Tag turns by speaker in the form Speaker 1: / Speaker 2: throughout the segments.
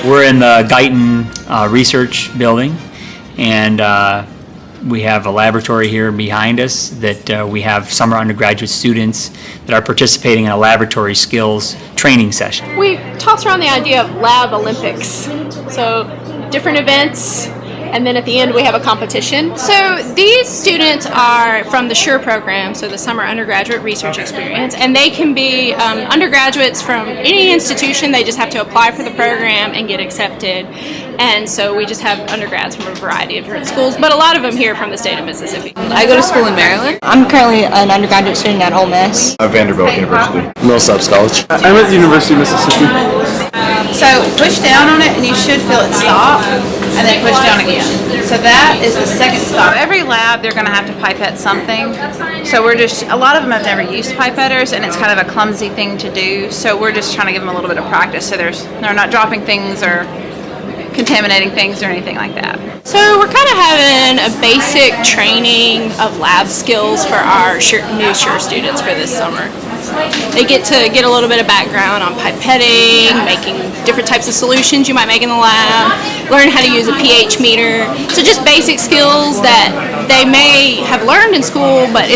Speaker 1: We're in the Guyton Research Building, and we have a laboratory here behind us that we have summer undergraduate students that are participating in a laboratory skills training session.
Speaker 2: We toss around the idea of Lab Olympics, so different events, and then at the end we have a competition. So these students are from the SURE program, so the Summer Undergraduate Research Experience, and they can be undergraduates from any institution. They just have to apply for the program and get accepted. And so we just have undergrads from a variety of different schools, but a lot of them here from the state of Mississippi.
Speaker 3: I go to school in Maryland.
Speaker 4: I'm currently an undergraduate student at Ole Miss.
Speaker 5: Vanderbilt University.
Speaker 6: Millsaps College.
Speaker 7: I'm at the University of Mississippi.
Speaker 3: So push down on it and you should feel it stop, and then push down again. So that is the second stop. Every lab they're going to have to pipette something. So a lot of them have never used pipetters, and it's kind of a clumsy thing to do. So we're just trying to give them a little bit of practice so they're not dropping things or contaminating things or anything like that.
Speaker 2: So we're kind of having a basic training of lab skills for our new SURE students for this summer. They get to get a little bit of background on pipetting, making different types of solutions you might make in the lab, learn how to use a pH meter. So just basic skills that they may have learned in school, but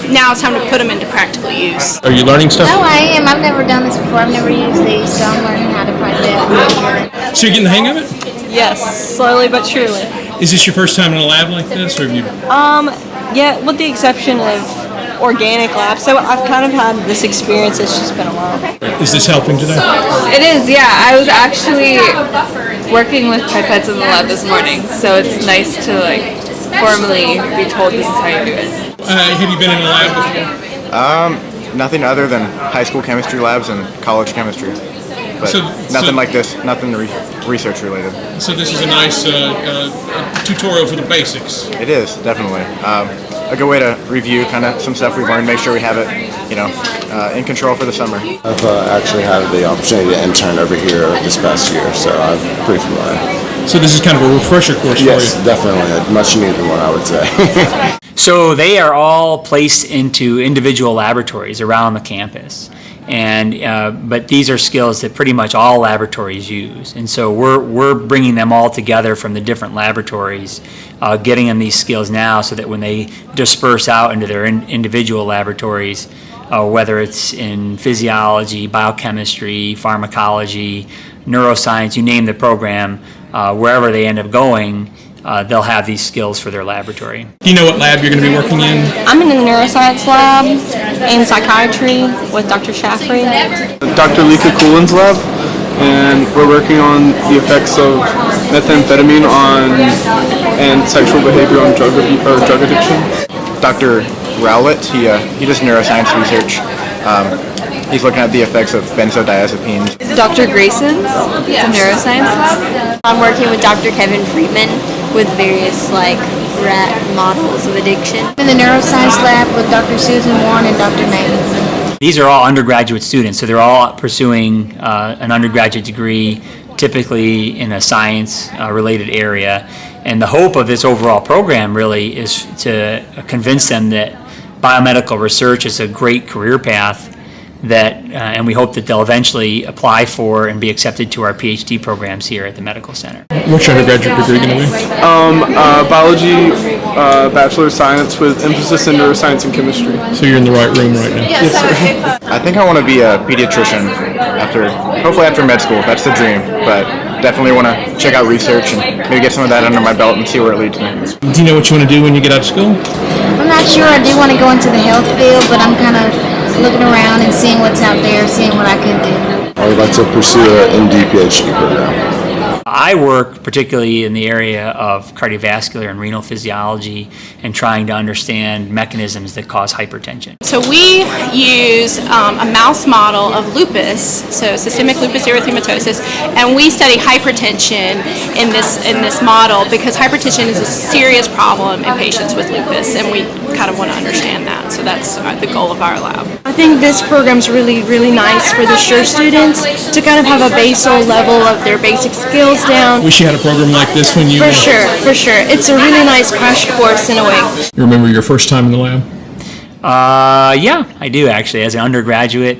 Speaker 2: now it's time to put them into practical use.
Speaker 7: Are you learning stuff?
Speaker 8: No, I am. I've never done this before. I've never used these, so I'm learning how to pipette.
Speaker 7: So you're getting the hang of it?
Speaker 4: Yes, slowly but surely.
Speaker 7: Is this your first time in a lab like this, or have you?
Speaker 4: Yeah, with the exception of organic labs. So I've kind of had this experience. It's just been a while.
Speaker 7: Is this helping today?
Speaker 3: It is, yeah. I was actually working with pipettes in the lab this morning, so it's nice to formally be told this is how you do it.
Speaker 7: Have you been in a lab before?
Speaker 5: Nothing other than high school chemistry labs and college chemistry. But nothing like this, nothing research related.
Speaker 7: So this is a nice tutorial for the basics.
Speaker 5: It is, definitely. A good way to review kind of some stuff we've learned, make sure we have it, in control for the summer.
Speaker 6: I've actually had the opportunity to intern over here this past year, so I'm pretty familiar.
Speaker 7: So this is kind of a refresher course for you?
Speaker 6: Yes, definitely. A much needed one, I would say.
Speaker 1: So they are all placed into individual laboratories around the campus. But these are skills that pretty much all laboratories use, and so we're bringing them all together from the different laboratories, getting them these skills now, so that when they disperse out into their individual laboratories, whether it's in physiology, biochemistry, pharmacology, neuroscience, you name the program, wherever they end up going, they'll have these skills for their laboratory.
Speaker 7: Do you know what lab you're going to be working in?
Speaker 4: I'm in the neuroscience lab and psychiatry with Dr. Shaffrey.
Speaker 7: Dr. Lika Coolin's lab, and we're working on the effects of methamphetamine and sexual behavior on drug addiction.
Speaker 5: Dr. Rowlett, he does neuroscience research. He's looking at the effects of benzodiazepines.
Speaker 3: Dr. Grayson's, it's a neuroscience lab.
Speaker 8: I'm working with Dr. Kevin Friedman with various rat models of addiction. I'm in the neuroscience lab with Dr. Susan Warren and Dr. Mays.
Speaker 1: These are all undergraduate students, so they're all pursuing an undergraduate degree, typically in a science-related area. And the hope of this overall program really is to convince them that biomedical research is a great career path, and we hope that they'll eventually apply for and be accepted to our PhD programs here at the Medical Center.
Speaker 7: What's your undergraduate degree going to be? Biology, Bachelor of Science with emphasis in neuroscience and chemistry. So you're in the right room right now?
Speaker 2: Yes, sir.
Speaker 5: I think I want to be a pediatrician hopefully after med school. That's the dream, but definitely want to check out research and maybe get some of that under my belt and see where it leads me.
Speaker 7: Do you know what you want to do when you get out of school?
Speaker 8: I'm not sure. I do want to go into the health field, but I'm kind of looking around and seeing what's out there, seeing what I can do.
Speaker 6: I would like to pursue an MD PhD program.
Speaker 1: I work particularly in the area of cardiovascular and renal physiology and trying to understand mechanisms that cause hypertension.
Speaker 2: So we use a mouse model of lupus, so systemic lupus erythematosus, and we study hypertension in this model because hypertension is a serious problem in patients with lupus, and we kind of want to understand that. So that's the goal of our lab.
Speaker 4: I think this program's really, really nice for the SURE students to kind of have a basal level of their basic skills down.
Speaker 7: Wish you had a program like this when you...
Speaker 4: For sure. It's a really nice crash course in a way.
Speaker 7: You remember your first time in the lab?
Speaker 1: Yeah, I do actually. As an undergraduate,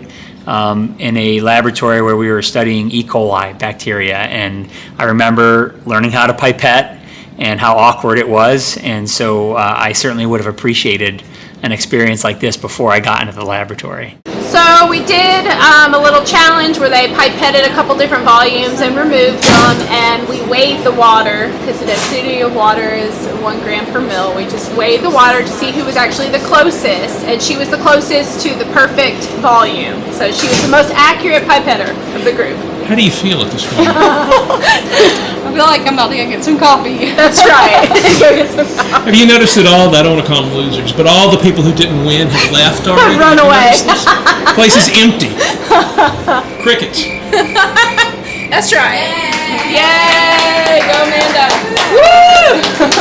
Speaker 1: in a laboratory where we were studying E. coli bacteria, and I remember learning how to pipette and how awkward it was, and so I certainly would have appreciated an experience like this before I got into the laboratory.
Speaker 2: So we did a little challenge where they pipetted a couple different volumes and removed them, and we weighed the water because the acidity of water is 1 gram per mil. We just weighed the water to see who was actually the closest, and she was the closest to the perfect volume. So she was the most accurate pipetter of the group.
Speaker 9: How do you feel at this point?
Speaker 4: I feel like I'm about to go get some coffee.
Speaker 2: That's right. Go get some coffee.
Speaker 9: Have you noticed at all, I don't want to call them losers, but all the people who didn't win have left already?
Speaker 2: Run away.
Speaker 9: The place is empty. Crickets.
Speaker 2: That's right. Yay! Go Amanda. Woo!